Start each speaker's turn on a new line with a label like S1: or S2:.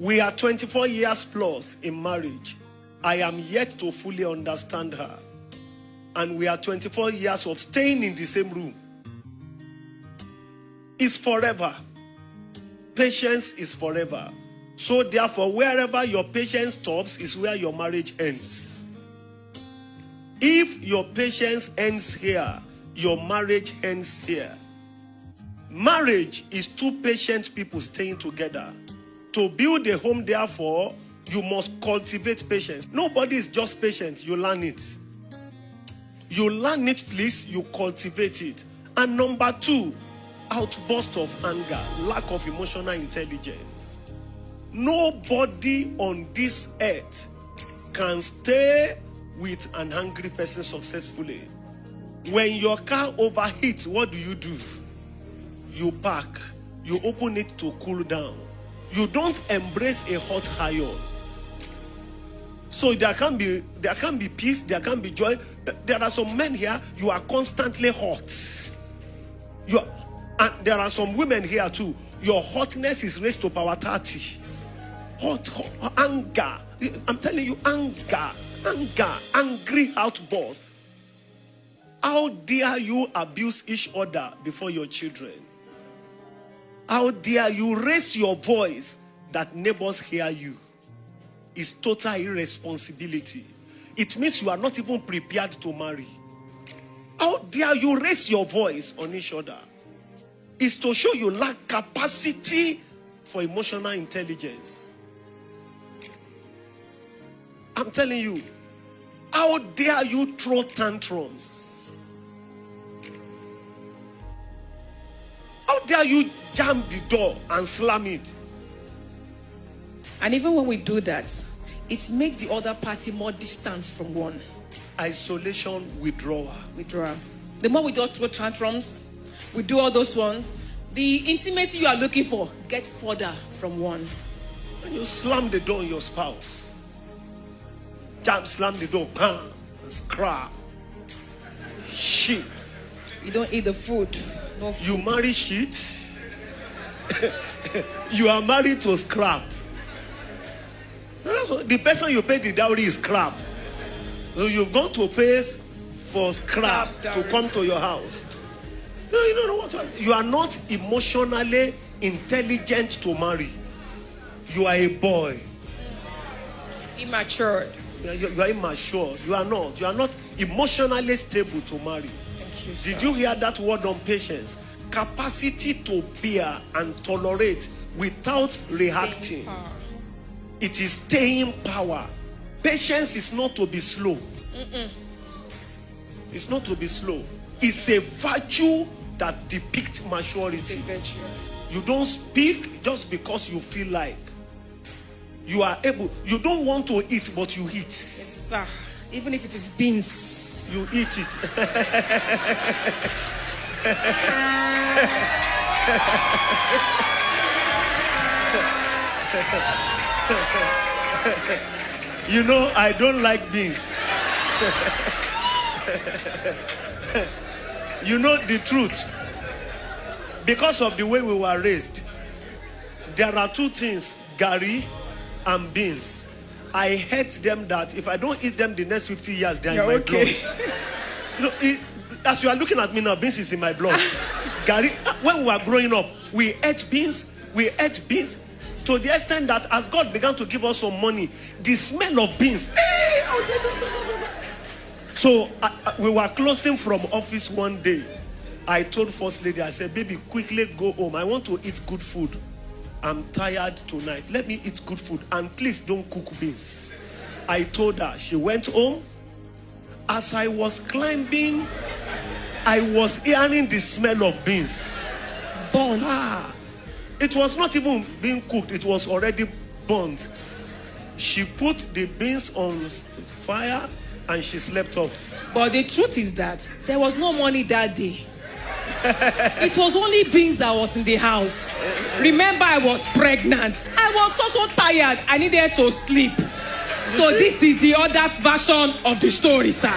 S1: We are 24 years plus in marriage. I am yet to fully understand her. And we are 24 years of staying in the same room. It's forever. Patience is forever. So therefore, wherever your patience stops is where your marriage ends. If your patience ends here, your marriage ends here. Marriage is two patient people staying together. To build a home, therefore, you must cultivate patience. Nobody is just patient. You learn it. You learn it, please. You cultivate it. And number two, outburst of anger, lack of emotional intelligence. Nobody on this earth can stay with an angry person successfully. When your car overheats, what do? You park. You open it to cool down. You don't embrace a hot iron. So there can be peace, there can be joy. There are some men here, you are constantly hot. And there are some women here too. Your hotness is raised to power 30. Hot, anger. I'm telling you, angry outburst. How dare you abuse each other before your children? How dare you raise your voice that neighbors hear you? It's total irresponsibility. It means you are not even prepared to marry. How dare you raise your voice on each other? It's to show you lack capacity for emotional intelligence. I'm telling you, how dare you throw tantrums? How dare you jam the door and slam it?
S2: And even when we do that, it makes the other party more distant from one.
S1: Isolation, withdrawal.
S2: The more we don't throw tantrums, we do all those ones, the intimacy you are looking for gets further from one.
S1: When you slam the door on your spouse, slam the door, bam, and scrap. Shit.
S2: You don't eat the food. No food.
S1: You marry shit. You are married to scrap. The person you pay the dowry is scrap. So you've gone to pay for scrap to come to your house. No, you don't know what you are not emotionally intelligent to marry. You are a boy.
S2: Immature.
S1: You are immature. You are not emotionally stable to marry.
S2: Thank you, sir.
S1: Did you hear that word on patience? Capacity to bear and tolerate without reacting. It is staying power. Patience is not to be slow. It's not to be slow. It's a virtue that depicts maturity. You don't speak just because you feel like. You are able. You don't want to eat, but you eat.
S2: Yes, sir. Even if it is beans.
S1: You eat it. You know, I don't like beans. You know the truth. Because of the way we were raised, there are two things, gari and beans. I hate them that if I don't eat them the next 50 years, they're in my blood. You know, as you are looking at me now, beans is in my blood. Gari, when we were growing up, we ate beans. To the extent that as God began to give us some money, the smell of beans. No. So we were closing from office one day. I told First Lady, I said, baby, quickly go home. I want to eat good food. I'm tired tonight. Let me eat good food. And please don't cook beans. I told her. She went home. As I was climbing, I was hearing the smell of beans.
S2: Burnt.
S1: It was not even being cooked. It was already burnt. She put the beans on fire and she slept off.
S2: But the truth is that there was no money that day. It was only beans that was in the house. Remember, I was pregnant. I was so tired. I needed to sleep. So this is the other version of the story, sir.